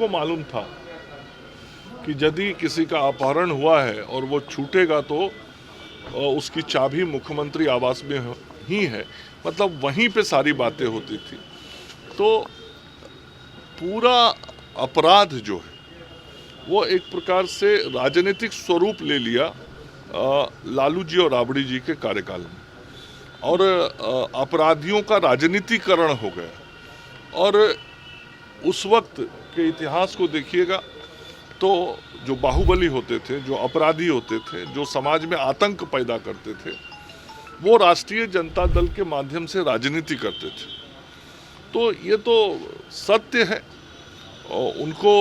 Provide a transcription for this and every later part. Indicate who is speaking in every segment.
Speaker 1: सबको मालूम था कि यदि किसी का अपहरण हुआ है और वो छूटेगा तो उसकी चाबी मुख्यमंत्री आवास में ही है, मतलब वहीं पे सारी बातें होती थी। तो पूरा अपराध जो है वो एक प्रकार से राजनीतिक स्वरूप ले लिया लालू जी और राबड़ी जी के कार्यकाल में, और अपराधियों का राजनीतिकरण हो गया। और उस वक्त के इतिहास को देखिएगा तो जो बाहुबली होते थे, जो अपराधी होते थे, जो समाज में आतंक पैदा करते थे, वो राष्ट्रीय जनता दल के माध्यम से राजनीति करते थे। तो ये तो सत्य है, उनको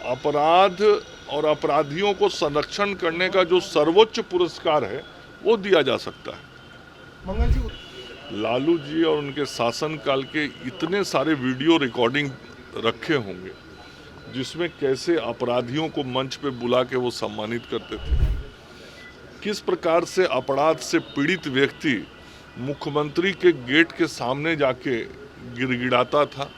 Speaker 1: अपराध और अपराधियों को संरक्षण करने का जो सर्वोच्च पुरस्कार है वो दिया जा सकता है।
Speaker 2: मंगल जी,
Speaker 1: लालू जी और उनके शासनकाल के इतने सारे वीडियो रिकॉर्डिंग रखे होंगे जिसमें कैसे अपराधियों को मंच पे बुला के वो सम्मानित करते थे, किस प्रकार से अपराध से पीड़ित व्यक्ति मुख्यमंत्री के गेट के सामने जाके गिड़गिड़ाता था,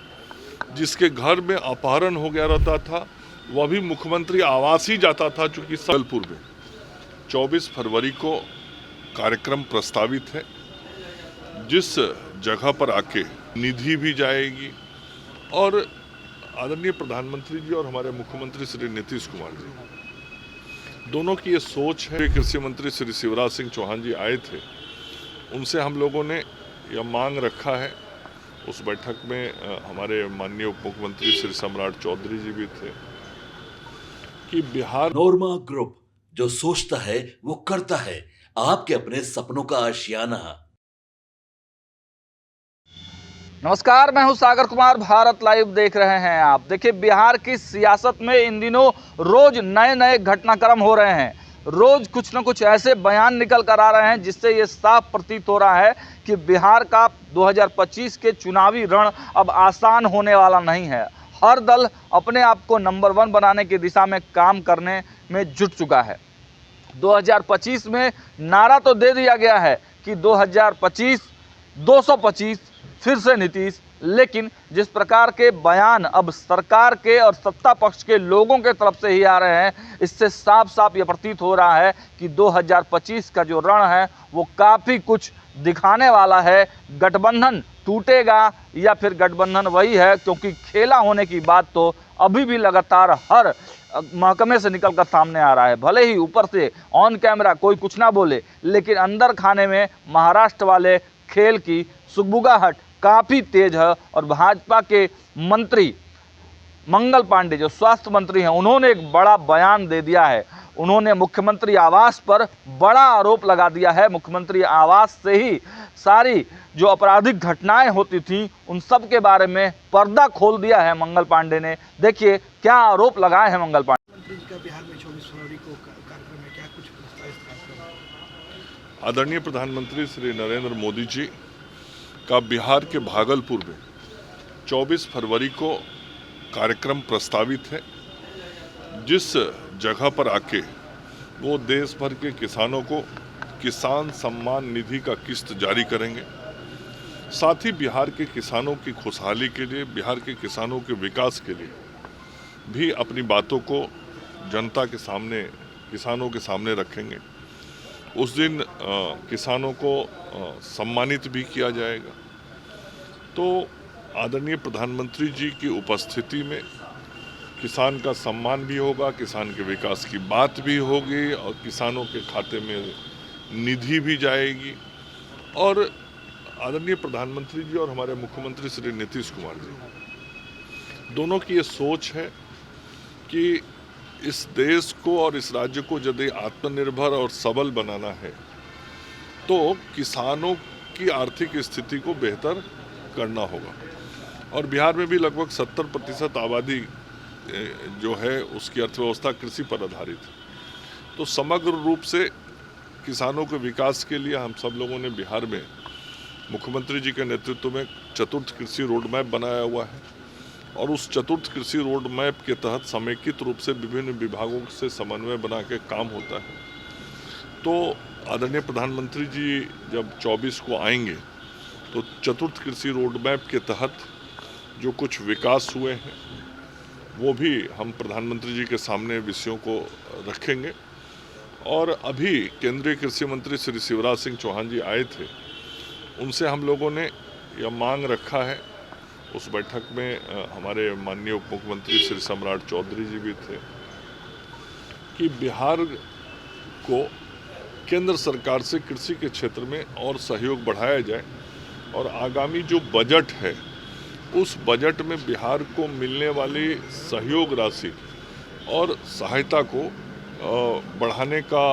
Speaker 1: जिसके घर में अपहरण हो गया रहता था वह भी मुख्यमंत्री आवास ही जाता था। चूंकि जबलपुर में 24 फरवरी को कार्यक्रम प्रस्तावित है, जिस जगह पर आके निधि भी जाएगी और आदरणीय प्रधानमंत्री जी और हमारे मुख्यमंत्री श्री नीतीश कुमार जी दोनों की ये सोच है। कृषि मंत्री श्री शिवराज सिंह चौहान जी आए थे, उनसे हम लोगों ने यह मांग रखा है। उस बैठक में हमारे माननीय उप मुख्यमंत्री श्री सम्राट चौधरी जी भी थे कि बिहार
Speaker 3: नोरमा ग्रुप, जो सोचता है वो करता है। आपके अपने सपनों का आशियाना।
Speaker 4: नमस्कार, मैं हूं सागर कुमार, भारत लाइव देख रहे हैं आप। देखिए, बिहार की सियासत में इन दिनों रोज नए नए घटनाक्रम हो रहे हैं। रोज कुछ न कुछ ऐसे बयान निकल कर आ रहे हैं जिससे ये साफ प्रतीत हो रहा है कि बिहार का 2025 के चुनावी रण अब आसान होने वाला नहीं है। हर दल अपने आप को नंबर 1 बनाने की दिशा में काम करने में जुट चुका है। 2025 में नारा तो दे दिया गया है कि 2025 225 फिर से नीतीश, लेकिन जिस प्रकार के बयान अब सरकार के और सत्ता पक्ष के लोगों के तरफ से ही आ रहे हैं, इससे साफ साफ ये प्रतीत हो रहा है कि 2025 का जो रण है वो काफ़ी कुछ दिखाने वाला है। गठबंधन टूटेगा या फिर गठबंधन वही है, क्योंकि खेला होने की बात तो अभी भी लगातार हर महकमे से निकल कर सामने आ रहा है। भले ही ऊपर से ऑन कैमरा कोई कुछ ना बोले, लेकिन अंदर खाने में महाराष्ट्र वाले खेल की सुगबुगाहट काफ़ी तेज है। और भाजपा के मंत्री मंगल पांडे, जो स्वास्थ्य मंत्री हैं, उन्होंने एक बड़ा बयान दे दिया है। उन्होंने मुख्यमंत्री आवास पर बड़ा आरोप लगा दिया है। मुख्यमंत्री आवास से ही सारी जो आपराधिक घटनाएं होती थी उन सब के बारे में पर्दा खोल दिया है मंगल पांडे ने। देखिए क्या आरोप लगाए हैं मंगल पांडे।
Speaker 2: मंत्री जी का बिहार में 24 फरवरी को कार्यक्रम है, क्या कुछ प्रस्तावित कार्यक्रम?
Speaker 1: आदरणीय प्रधानमंत्री श्री नरेंद्र मोदी जी का बिहार के भागलपुर में 24 फरवरी को कार्यक्रम प्रस्तावित है, जिस जगह पर आके वो देश भर के किसानों को किसान सम्मान निधि का किस्त जारी करेंगे। साथ ही बिहार के किसानों की खुशहाली के लिए, बिहार के किसानों के विकास के लिए भी अपनी बातों को जनता के सामने, किसानों के सामने रखेंगे। उस दिन किसानों को सम्मानित भी किया जाएगा। तो आदरणीय प्रधानमंत्री जी की उपस्थिति में किसान का सम्मान भी होगा, किसान के विकास की बात भी होगी और किसानों के खाते में निधि भी जाएगी। और आदरणीय प्रधानमंत्री जी और हमारे मुख्यमंत्री श्री नीतीश कुमार जी दोनों की ये सोच है कि इस देश को और इस राज्य को यदि आत्मनिर्भर और सबल बनाना है तो किसानों की आर्थिक स्थिति को बेहतर करना होगा। और बिहार में भी लगभग 70% आबादी जो है उसकी अर्थव्यवस्था कृषि पर आधारित है। तो समग्र रूप से किसानों के विकास के लिए हम सब लोगों ने बिहार में मुख्यमंत्री जी के नेतृत्व में चतुर्थ कृषि रोड मैप बनाया हुआ है। और उस चतुर्थ कृषि रोड मैप के तहत समेकित रूप से विभिन्न विभागों से समन्वय बना के काम होता है। तो आदरणीय प्रधानमंत्री जी जब 24 को आएंगे तो चतुर्थ कृषि रोड मैप के तहत जो कुछ विकास हुए हैं वो भी हम प्रधानमंत्री जी के सामने विषयों को रखेंगे। और अभी केंद्रीय कृषि मंत्री श्री शिवराज सिंह चौहान जी आए थे, उनसे हम लोगों ने यह मांग रखा है। उस बैठक में हमारे माननीय उप मुख्यमंत्री श्री सम्राट चौधरी जी भी थे कि बिहार को केंद्र सरकार से कृषि के क्षेत्र में और सहयोग बढ़ाया जाए और आगामी जो बजट है उस बजट में बिहार को मिलने वाली सहयोग राशि और सहायता को बढ़ाने का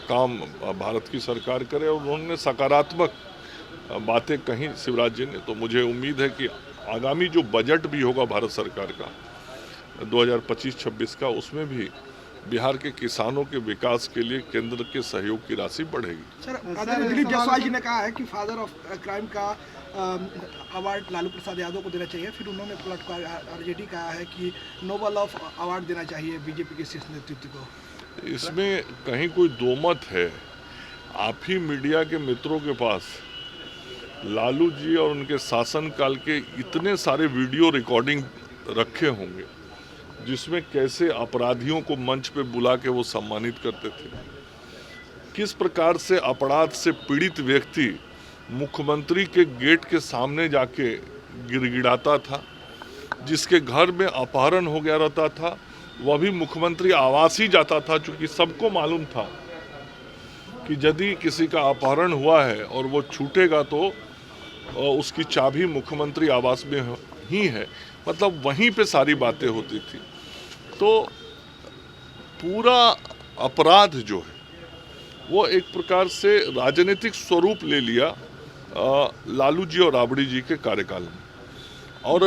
Speaker 1: काम भारत की सरकार करे। और उन्होंने सकारात्मक बातें कही शिवराज जी ने, तो मुझे उम्मीद है कि आगामी जो बजट भी होगा भारत सरकार का 2025-26 का, उसमें भी बिहार के किसानों के विकास के लिए केंद्र के सहयोग की राशि बढ़ेगी।
Speaker 2: सर, दिलीप जायसवाल जी ने कहा है कि फादर ऑफ क्राइम का अवार्ड लालू प्रसाद यादव को देना चाहिए। फिर उन्होंने पलट कर आरजेडी कहा है कि नोबल ऑफ अवार्ड देना चाहिए बीजेपी के शीर्ष नेतृत्व को।
Speaker 1: इसमें कहीं कोई दो मत है। आप ही मीडिया के मित्रों के पास लालू जी और उनके शासनकाल के इतने सारे वीडियो रिकॉर्डिंग रखे होंगे जिसमें कैसे अपराधियों को मंच पे बुला के वो सम्मानित करते थे, किस प्रकार से अपराध से पीड़ित व्यक्ति मुख्यमंत्री के गेट के सामने जाके गिड़गिड़ाता था, जिसके घर में अपहरण हो गया रहता था वह भी मुख्यमंत्री आवास ही जाता था, चूंकि सबको मालूम था कि यदि किसी का अपहरण हुआ है और वो छूटेगा तो उसकी चाबी मुख्यमंत्री आवास में ही है। मतलब वहीं पे सारी बातें होती थी। तो पूरा अपराध जो है वो एक प्रकार से राजनीतिक स्वरूप ले लिया लालू जी और राबड़ी जी के कार्यकाल में, और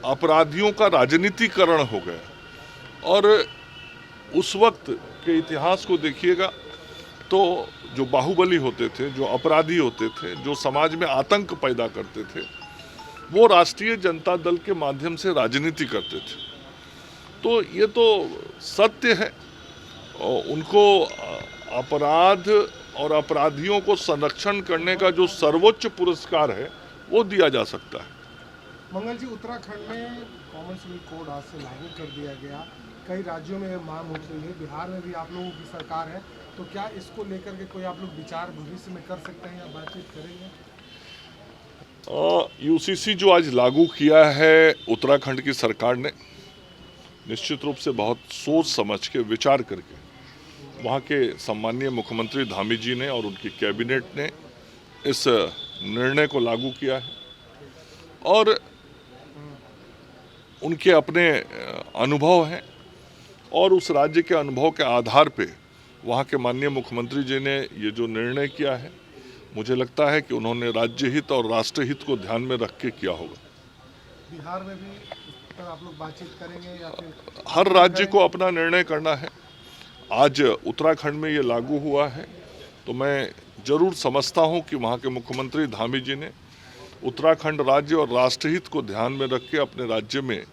Speaker 1: अपराधियों का राजनीतिकरण हो गया। और उस वक्त के इतिहास को देखिएगा तो जो बाहुबली होते थे, जो अपराधी होते थे, जो समाज में आतंक पैदा करते थे, वो राष्ट्रीय जनता दल के माध्यम से राजनीति करते थे। तो ये तो सत्य है। उनको अपराध और अपराधियों को संरक्षण करने का जो सर्वोच्च पुरस्कार है वो दिया जा सकता है।
Speaker 5: मंगल जी, उत्तराखंड में कॉमन सिविल कोड आज से लागू कर दिया गया, कई राज्यों में मांग उठ रही है, बिहार में भी आप लोगों की सरकार है, तो क्या इसको लेकर के कोई आप लोग विचार भविष्य में कर सकते हैं या बातचीत करेंगे?
Speaker 1: यूसीसी जो आज लागू किया है उत्तराखंड की सरकार ने, निश्चित रूप से बहुत सोच समझ के विचार करके वहाँ के सम्मानीय मुख्यमंत्री धामी जी ने और उनकी कैबिनेट ने इस निर्णय को लागू किया है। और उनके अपने अनुभव हैं और उस राज्य के अनुभव के आधार पे वहाँ के माननीय मुख्यमंत्री जी ने ये जो निर्णय किया है, मुझे लगता है कि उन्होंने राज्य हित और राष्ट्र हित को ध्यान में रख के किया होगा।
Speaker 5: बिहार में भी इस पर आप लोग बातचीत करेंगे या फिर?
Speaker 1: हर राज्य को अपना निर्णय करना है। आज उत्तराखंड में ये लागू हुआ है तो मैं जरूर समझता हूँ कि वहाँ के मुख्यमंत्री धामी जी ने उत्तराखंड राज्य और राष्ट्रहित को ध्यान में रख के अपने राज्य में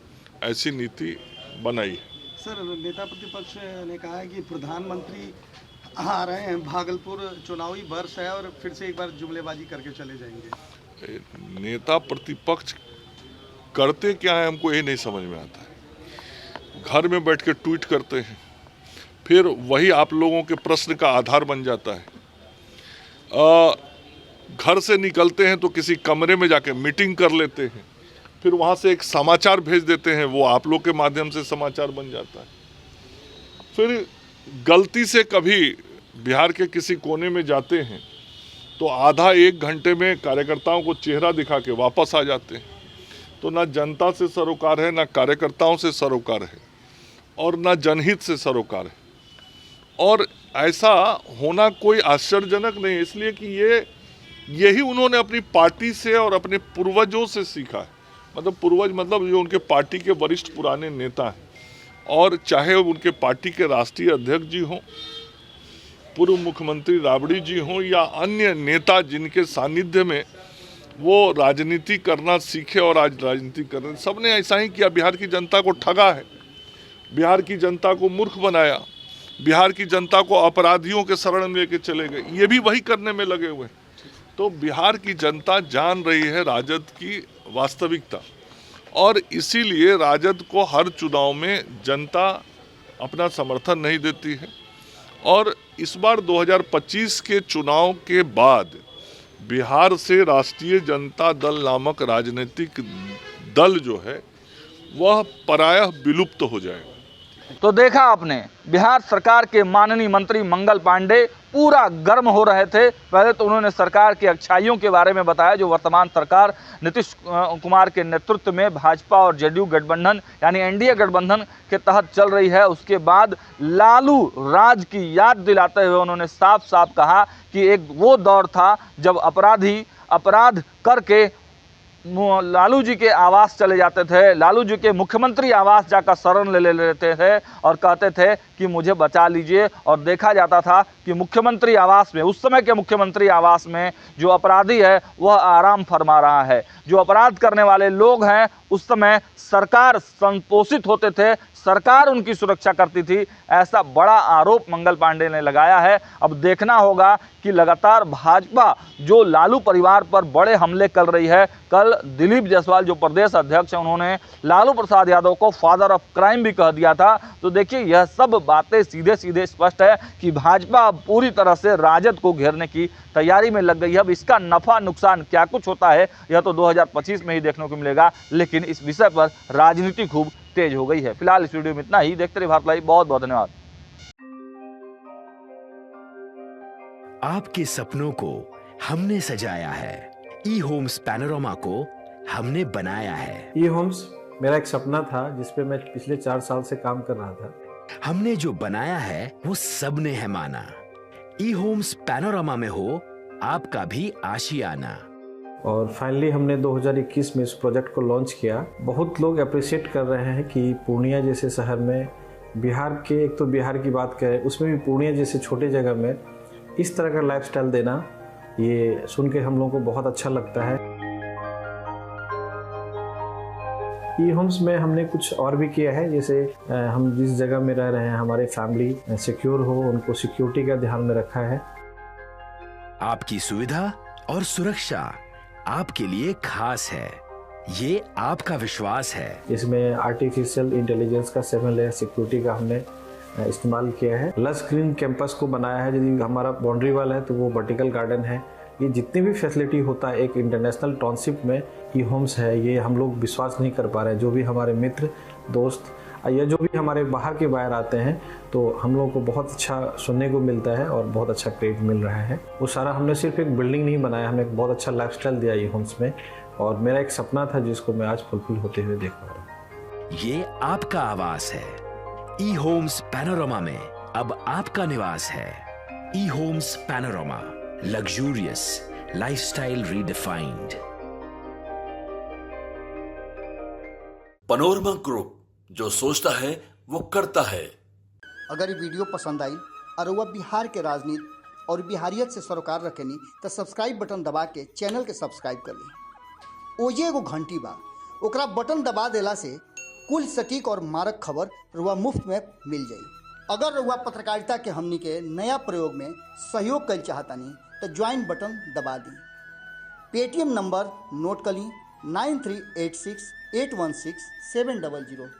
Speaker 1: ऐसी नीति बनाई है।
Speaker 6: सर, नेता प्रतिपक्ष ने कहा है कि प्रधानमंत्री आ रहे हैं, भागलपुर चुनावी वर्ष है और फिर से एक बार जुमलेबाजी करके चले जाएंगे।
Speaker 1: नेता प्रतिपक्ष करते क्या है हमको ये नहीं समझ में आता है। घर में बैठ के ट्वीट करते हैं, फिर वही आप लोगों के प्रश्न का आधार बन जाता है। घर से निकलते हैं तो किसी कमरे में जाके मीटिंग कर लेते हैं, फिर वहाँ से एक समाचार भेज देते हैं, वो आप लोग के माध्यम से समाचार बन जाता है। फिर गलती से कभी बिहार के किसी कोने में जाते हैं तो आधा एक घंटे में कार्यकर्ताओं को चेहरा दिखा के वापस आ जाते हैं। तो ना जनता से सरोकार है, ना कार्यकर्ताओं से सरोकार है और ना जनहित से सरोकार है। और ऐसा होना कोई आश्चर्यजनक नहीं है, इसलिए कि यही उन्होंने अपनी पार्टी से और अपने पूर्वजों से सीखा है। मतलब पूर्वज मतलब जो उनके पार्टी के वरिष्ठ पुराने नेता हैं, और चाहे उनके पार्टी के राष्ट्रीय अध्यक्ष जी हों, पूर्व मुख्यमंत्री राबड़ी जी हों या अन्य नेता जिनके सानिध्य में वो राजनीति करना सीखे और आज राजनीति कर रहे हैं, सबने ऐसा ही किया। बिहार की जनता को ठगा है, बिहार की जनता को मूर्ख बनाया, बिहार की जनता को अपराधियों के शरण में लेके चले गए, ये भी वही करने में लगे हुए हैं। तो बिहार की जनता जान रही है राजद की वास्तविकता, और इसीलिए राजद को हर चुनाव में जनता अपना समर्थन नहीं देती है। और इस बार 2025 के चुनाव के बाद बिहार से राष्ट्रीय जनता दल नामक राजनीतिक दल जो है वह प्रायः विलुप्त हो जाएगा।
Speaker 4: तो देखा आपने, बिहार सरकार के माननीय मंत्री मंगल पांडे पूरा गर्म हो रहे थे। पहले तो उन्होंने सरकार की अच्छाइयों के बारे में बताया जो वर्तमान सरकार नीतीश कुमार के नेतृत्व में भाजपा और जेडीयू गठबंधन यानी एनडीए गठबंधन के तहत चल रही है। उसके बाद लालू राज की याद दिलाते हुए उन्होंने साफ साफ कहा कि एक वो दौर था जब अपराधी अपराध करके लालू जी के आवास चले जाते थे, लालू जी के मुख्यमंत्री आवास जाकर शरण ले लेते थे और कहते थे कि मुझे बचा लीजिए। और देखा जाता था कि मुख्यमंत्री आवास में, उस समय के मुख्यमंत्री आवास में जो अपराधी है वह आराम फरमा रहा है। जो अपराध करने वाले लोग हैं उस समय सरकार संपोषित होते थे, सरकार उनकी सुरक्षा करती थी। ऐसा बड़ा आरोप मंगल पांडे ने लगाया है। अब देखना होगा कि लगातार भाजपा जो लालू परिवार पर बड़े हमले कर रही है। कल दिलीप जायसवाल जो प्रदेश अध्यक्ष हैं उन्होंने लालू प्रसाद यादव को फादर ऑफ क्राइम भी कह दिया था। तो देखिए यह सब बातें सीधे सीधे स्पष्ट है कि भाजपा अब पूरी तरह से राजद को घेरने की तैयारी में लग गई है। अब इसका नफा नुकसान क्या कुछ होता है यह तो 2025 में ही देखने को मिलेगा, लेकिन इस विषय पर राजनीति खूब तेज हो गई है। फिलहाल इस वीडियो में इतना ही। देखते रहिए भारत लाइव। बहुत बहुत धन्यवाद।
Speaker 7: आपके सपनों को हमने सजाया है, ई होम्स पैनोरमा को हमने बनाया है।
Speaker 8: ई होम्स मेरा एक सपना था जिस पे मैं पिछले 4 साल से काम कर रहा था।
Speaker 7: हमने जो बनाया है वो सबने है माना। ई होम्स पैनोरमा में हो आपका भी आशियाना।
Speaker 8: और फाइनली हमने 2021 में इस प्रोजेक्ट को लॉन्च किया। बहुत लोग अप्रिशिएट कर रहे हैं कि पूर्णिया जैसे शहर में, बिहार के, एक तो बिहार की बात करें उसमें भी पूर्णिया जैसे छोटे जगह में इस तरह का लाइफस्टाइल देना, ये सुन के हम लोगों को बहुत अच्छा लगता है। ई होम्स में हमने कुछ और भी किया है, जैसे हम जिस जगह में रह रहे हैं हमारे फैमिली सिक्योर हो, उनको सिक्योरिटी का ध्यान में रखा है।
Speaker 7: आपकी सुविधा और सुरक्षा आपके लिए खास है, ये आपका विश्वास है।
Speaker 8: इसमें आर्टिफिशियल इंटेलिजेंस का 7 लेयर सिक्योरिटी का हमने इस्तेमाल किया है। लस ग्रीन कैंपस को बनाया है। यदि हमारा बाउंड्री वाल है तो वो वर्टिकल गार्डन है। ये जितनी भी फैसिलिटी होता है एक इंटरनेशनल टाउनशिप में ई होम्स है, ये हम लोग विश्वास नहीं कर पा रहे हैं। जो भी हमारे मित्र दोस्त या जो भी हमारे बाहर के बाहर आते हैं तो हम लोगों को बहुत अच्छा सुनने को मिलता है और बहुत अच्छा क्रेडिट मिल रहा है। वो सारा हमने सिर्फ एक बिल्डिंग नहीं बनाया, हमने एक बहुत अच्छा लाइफस्टाइल दिया ई होम्स में। और मेरा एक सपना था जिसको मैं आज फुलफिल होते हुए देख पा रहा हूँ।
Speaker 7: ये आपका आवास है। ई होम्स पैनोरमा में अब आपका निवास है। E homes Panorama, luxurious lifestyle redefined.
Speaker 3: Panorama group, जो सोचता है वो करता है।
Speaker 9: अगर ये वीडियो पसंद आई और वह बिहार के राजनीति और बिहारियत से सरोकार रखेनी तो सब्सक्राइब बटन दबा के चैनल के सब्सक्राइब कर ली। ओजे एगो घंटी बा, ओकरा बटन दबा देला से कुल सटीक और मारक खबर रुआ मुफ्त में मिल जाई। अगर रुआ पत्रकारिता के हमनी के नया प्रयोग में सहयोग कर चाहतानी तो ज्वाइन बटन दबा दी। पेटीएम नंबर नोट कर ली 9386 816 700।